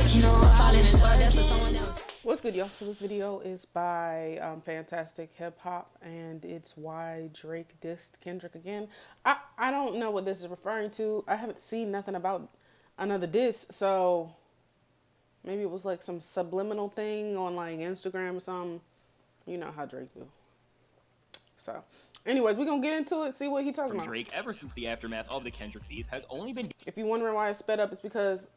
You know I'm falling in love, that's for someone else. What's good, y'all? So this video is by Fantastic Hip Hop, and it's why Drake dissed Kendrick again. I don't know what this is referring to. I haven't seen nothing about another diss, so maybe it was like some subliminal thing on like Instagram or something. You know how Drake do. So, anyways, we're gonna get into it, see what he talking about. Drake, ever since the aftermath of the Kendrick beef, has only been... If you're wondering why I sped up, it's because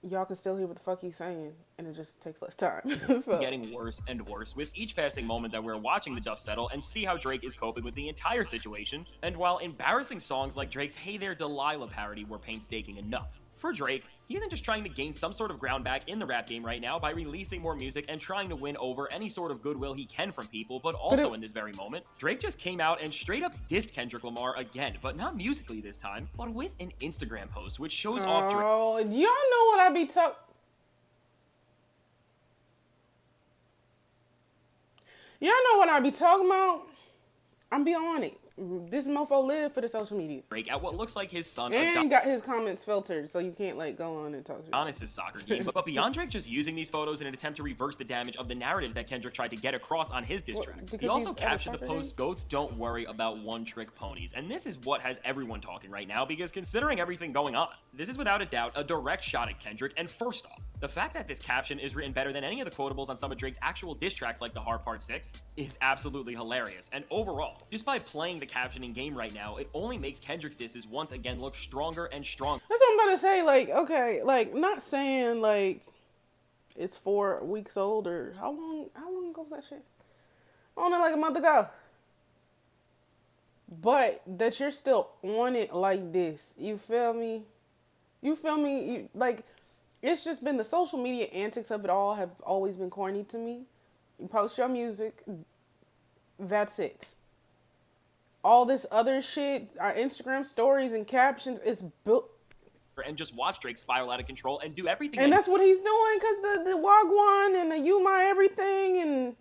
y'all can still hear what the fuck he's saying, and it just takes less time. So. Getting worse and worse with each passing moment that we're watching the dust settle and see how Drake is coping with the entire situation. And while embarrassing songs like Drake's Hey There Delilah parody were painstaking enough, for Drake, he isn't just trying to gain some sort of ground back in the rap game right now by releasing more music and trying to win over any sort of goodwill he can from people, but also in this very moment, Drake just came out and straight up dissed Kendrick Lamar again, but not musically this time, but with an Instagram post which shows off Drake. Oh, y'all know what I be talking... Y'all know what I be talking about? I'm be on it. This mofo live for the social media. Drake at what looks like his son and got his comments filtered, so you can't like go on and talk shit. Honest his soccer game, but beyond Drake just using these photos in an attempt to reverse the damage of the narratives that Kendrick tried to get across on his diss tracks, he also captioned the post, "Goats don't worry about one-trick ponies," and this is what has everyone talking right now, because considering everything going on, this is without a doubt a direct shot at Kendrick. And first off, the fact that this caption is written better than any of the quotables on some of Drake's actual diss tracks like The Hard Part 6 is absolutely hilarious. And overall, just by playing the captioning game right now, it only makes Kendrick's disses once again look stronger and stronger. That's what I'm about to say. Like, okay, like not saying like it's 4 weeks old or how long ago was that shit? Only like a month ago. But that you're still on it like this. You feel me? Like, it's just been the social media antics of it all have always been corny to me. You post your music, that's it. All this other shit, our Instagram stories and captions is built. And just watch Drake spiral out of control and do everything. And that's what he's doing, because the Wagwan and the Yuma everything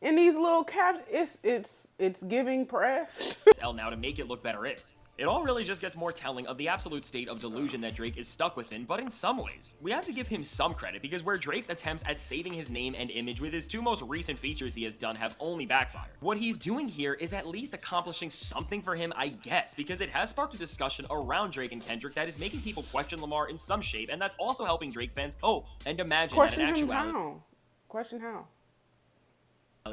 and these little it's giving press. L now to make it look better is. It all really just gets more telling of the absolute state of delusion that Drake is stuck within, but in some ways, we have to give him some credit, because where Drake's attempts at saving his name and image with his 2 most recent features he has done have only backfired. What he's doing here is at least accomplishing something for him, I guess, because it has sparked a discussion around Drake and Kendrick that is making people question Lamar in some shape, and that's also helping Drake fans cope and imagine that in actuality... Question how?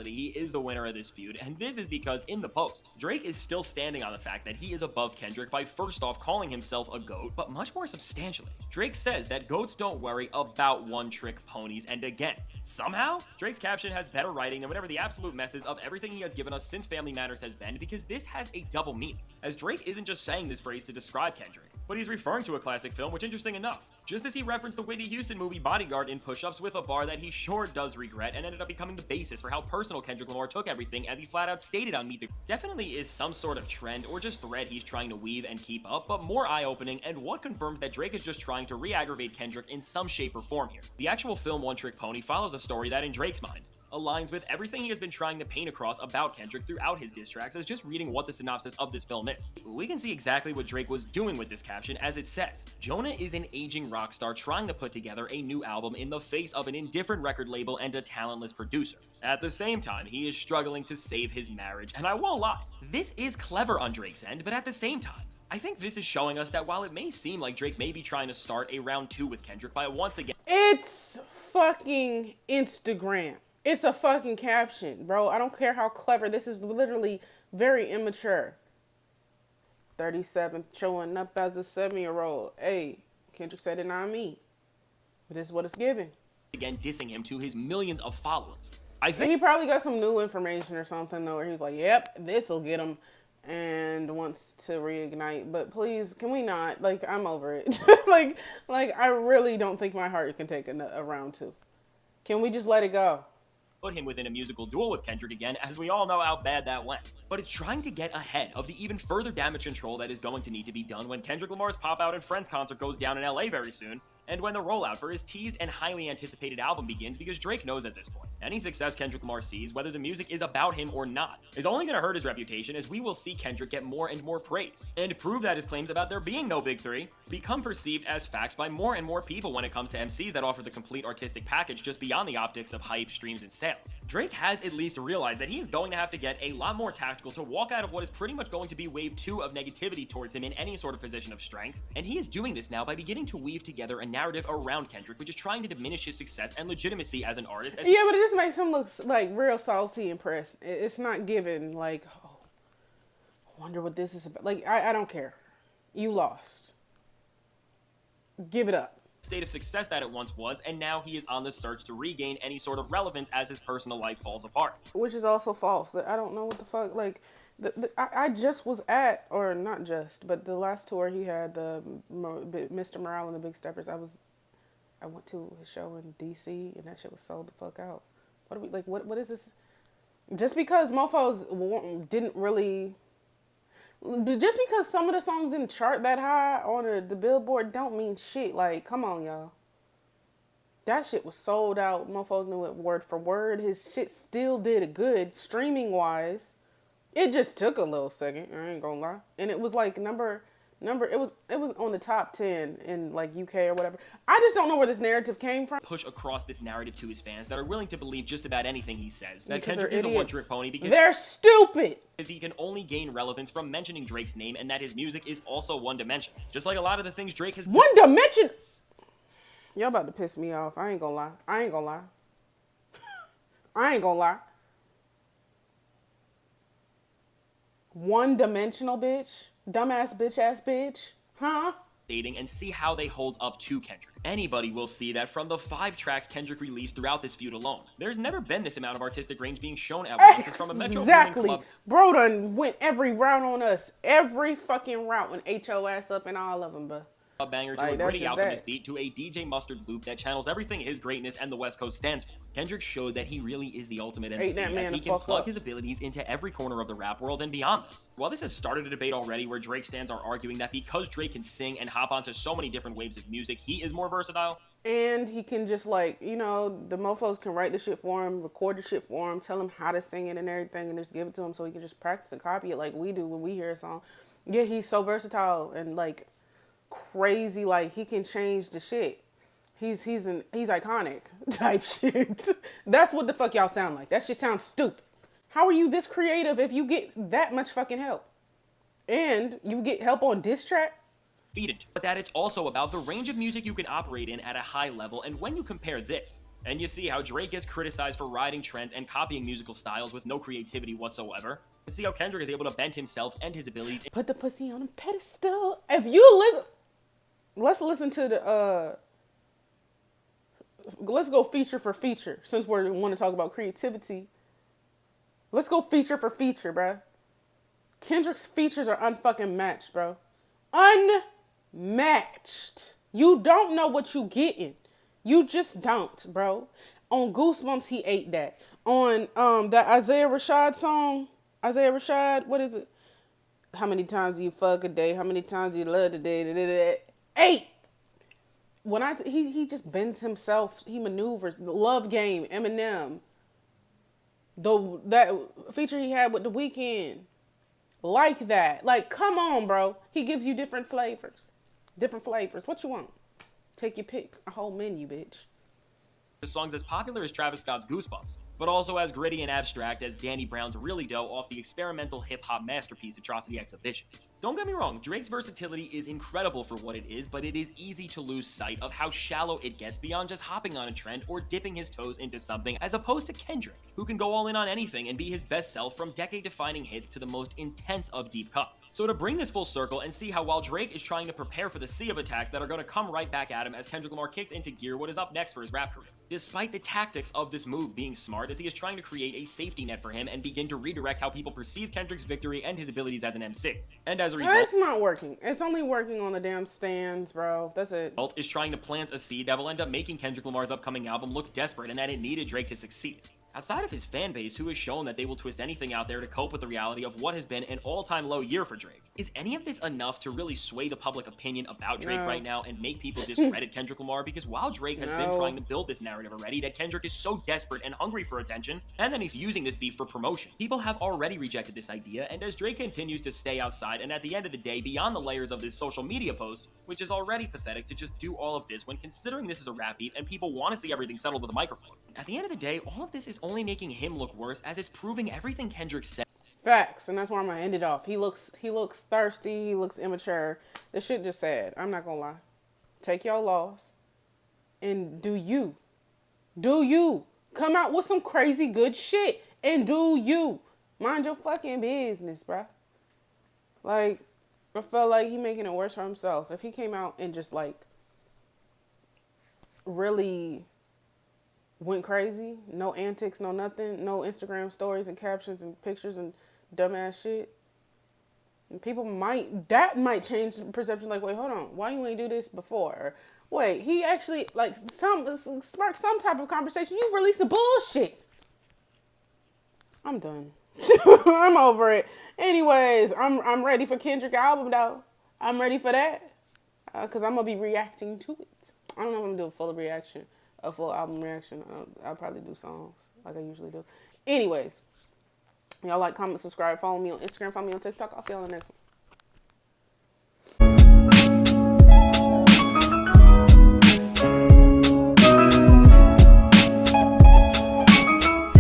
He is the winner of this feud, and this is because in the post, Drake is still standing on the fact that he is above Kendrick by first off calling himself a goat, but much more substantially, Drake says that goats don't worry about one-trick ponies, and again, somehow, Drake's caption has better writing than whatever the absolute messes of everything he has given us since Family Matters has been, because this has a double meaning, as Drake isn't just saying this phrase to describe Kendrick, but he's referring to a classic film, which interesting enough, just as he referenced the Whitney Houston movie Bodyguard in Push-Ups with a bar that he sure does regret and ended up becoming the basis for how personal Kendrick Lamar took everything, as he flat out stated on Meet the... Definitely is some sort of trend or just thread he's trying to weave and keep up, but more eye-opening, and what confirms that Drake is just trying to re-aggravate Kendrick in some shape or form here. The actual film One Trick Pony follows a story that in Drake's mind aligns with everything he has been trying to paint across about Kendrick throughout his diss tracks, as just reading what the synopsis of this film is. We can see exactly what Drake was doing with this caption, as it says, "Jonah is an aging rock star trying to put together a new album in the face of an indifferent record label and a talentless producer. At the same time, he is struggling to save his marriage, and I won't lie, this is clever on Drake's end, but at the same time, I think this is showing us that while it may seem like Drake may be trying to start a round 2 with Kendrick by once again..." It's fucking Instagram. It's a fucking caption, bro. I don't care how clever. This is literally very immature. 37 showing up as a 7-year-old. Hey, Kendrick said it, not me. But this is what it's giving. Again, dissing him to his millions of followers. I think he probably got some new information or something, though, where he was like, yep, this'll get him, and wants to reignite. But please, can we not? Like, I'm over it. like, I really don't think my heart can take a round 2. Can we just let it go? Put him within a musical duel with Kendrick again, as we all know how bad that went. But it's trying to get ahead of the even further damage control that is going to need to be done when Kendrick Lamar's Pop Out and Friends concert goes down in LA very soon, and when the rollout for his teased and highly anticipated album begins, because Drake knows at this point, any success Kendrick Lamar sees, whether the music is about him or not, is only going to hurt his reputation, as we will see Kendrick get more and more praise, and prove that his claims about there being no big three become perceived as fact by more and more people when it comes to MCs that offer the complete artistic package just beyond the optics of hype, streams, and sales. Drake has at least realized that he is going to have to get a lot more tactical to walk out of what is pretty much going to be wave 2 of negativity towards him in any sort of position of strength, and he is doing this now by beginning to weave together a narrative around Kendrick, which is trying to diminish his success and legitimacy as an artist. Yeah, but it just makes him look like real salty and pressed. It's not given like, oh, I wonder what this is about. Like, I don't care. You lost. Give it up. State of success that it once was, and now he is on the search to regain any sort of relevance as his personal life falls apart. Which is also false. I don't know what the fuck, like, I just was at, or not just, but the last tour he had, the Mr. Morale and the Big Steppers, I went to his show in DC, and that shit was sold the fuck out. What are we, like, what is this? Just because mofos didn't really, just because some of the songs didn't chart that high on the Billboard don't mean shit. Like, come on, y'all. That shit was sold out. Mofos knew it word for word. His shit still did good streaming wise. It just took a little second. I ain't gonna lie. And it was like number. It was on the top 10 in like UK or whatever. I just don't know where this narrative came from. Push across this narrative to his fans that are willing to believe just about anything he says. That Because Kendrick they're is a idiots. one-trick pony because They're stupid. he can only gain relevance from mentioning Drake's name, and that his music is also one-dimensional. Just like a lot of the things Drake has One dimension. Y'all about to piss me off. I ain't gonna lie. I ain't gonna lie. One dimensional bitch. Dumbass bitch ass bitch. Huh? dating and see how they hold up to Kendrick. Anybody will see that from the 5 tracks Kendrick released throughout this feud alone. There's never been this amount of artistic range being shown at once. It's from a Metro Exactly. Boomin club. Bro done went every route on us. Every fucking route and HOS up in all of them, but A banger to like, a that's gritty just Alchemist that. beat to a DJ Mustard loop that channels everything his greatness and the West Coast stands for. Kendrick showed that he really is the ultimate MC, that man as he the can fuck plug up. his abilities into every corner of the rap world and beyond this. While this has started a debate already where Drake stands are arguing that because Drake can sing and hop onto so many different waves of music, he is more versatile, And he can just like, you know, the mofos can write the shit for him, record the shit for him, tell him how to sing it and everything, and just give it to him so he can just practice and copy it like we do when we hear a song. Yeah, he's so versatile and like crazy, like he can change the shit. He's iconic type shit. That's what the fuck y'all sound like. That shit sounds stupid. How are you this creative if you get that much fucking help? And you get help on diss track? feed into, but that it's also about the range of music you can operate in at a high level. And when you compare this, and you see how Drake gets criticized for riding trends and copying musical styles with no creativity whatsoever, and see how Kendrick is able to bend himself and his abilities Put the pussy on a pedestal. If you listen, let's listen to the let's go feature for feature since we want to talk about creativity. Let's go feature for feature, bruh. Kendrick's features are unfucking matched, bro. Unmatched. You don't know what you getting. You just don't, bro. On Goosebumps, he ate that. On that Isaiah Rashad song, Isaiah Rashad, what is it? How many times do you fuck a day? How many times do you love a day? 8. When he just bends himself, he maneuvers. The Love Game, Eminem. That feature he had with The Weeknd. Like that. Like, come on, bro. He gives you different flavors. Different flavors. What you want? Take your pick. A whole menu, bitch. songs as popular as Travis Scott's Goosebumps, but also as gritty and abstract as Danny Brown's Really Dough off the experimental hip-hop masterpiece Atrocity Exhibition. Don't get me wrong, Drake's versatility is incredible for what it is, but it is easy to lose sight of how shallow it gets beyond just hopping on a trend or dipping his toes into something, as opposed to Kendrick, who can go all in on anything and be his best self, from decade-defining hits to the most intense of deep cuts. So to bring this full circle and see how while Drake is trying to prepare for the sea of attacks that are going to come right back at him as Kendrick Lamar kicks into gear what is up next for his rap career, despite the tactics of this move being smart, as he is trying to create a safety net for him and begin to redirect how people perceive Kendrick's victory and his abilities as an MC. And as a result, It's not working. It's only working on the damn stands, bro. That's it. is trying to plant a seed that will end up making Kendrick Lamar's upcoming album look desperate and that it needed Drake to succeed. Outside of his fan base, who has shown that they will twist anything out there to cope with the reality of what has been an all-time low year for Drake. Is any of this enough to really sway the public opinion about Drake right now and make people discredit Kendrick Lamar? Because while Drake has been trying to build this narrative already that Kendrick is so desperate and hungry for attention, and then he's using this beef for promotion, people have already rejected this idea, and as Drake continues to stay outside, and at the end of the day, beyond the layers of this social media post, which is already pathetic to just do all of this when considering this is a rap beef and people want to see everything settled with a microphone. At the end of the day, all of this is only making him look worse, as it's proving everything Kendrick said. Facts, and that's where I'm gonna end it off. He looks thirsty. He looks immature. This shit just sad. I'm not gonna lie. Take your loss, and do you come out with some crazy good shit, and do you mind your fucking business, bruh? Like, I felt like he making it worse for himself. If he came out and just like really went crazy, no antics, no nothing, no Instagram stories and captions and pictures and dumbass shit, and people might change the perception. Like, wait, hold on, why you ain't do this before? Or, wait, he actually like spark some type of conversation. You release the bullshit. I'm done. I'm over it. Anyways, I'm ready for Kendrick album though. I'm ready for that because I'm gonna be reacting to it. I don't know if I'm gonna do a full album reaction. I'll probably do songs like I usually do. Anyways, y'all like, comment, subscribe, follow me on Instagram, follow me on TikTok. I'll see y'all in the next one.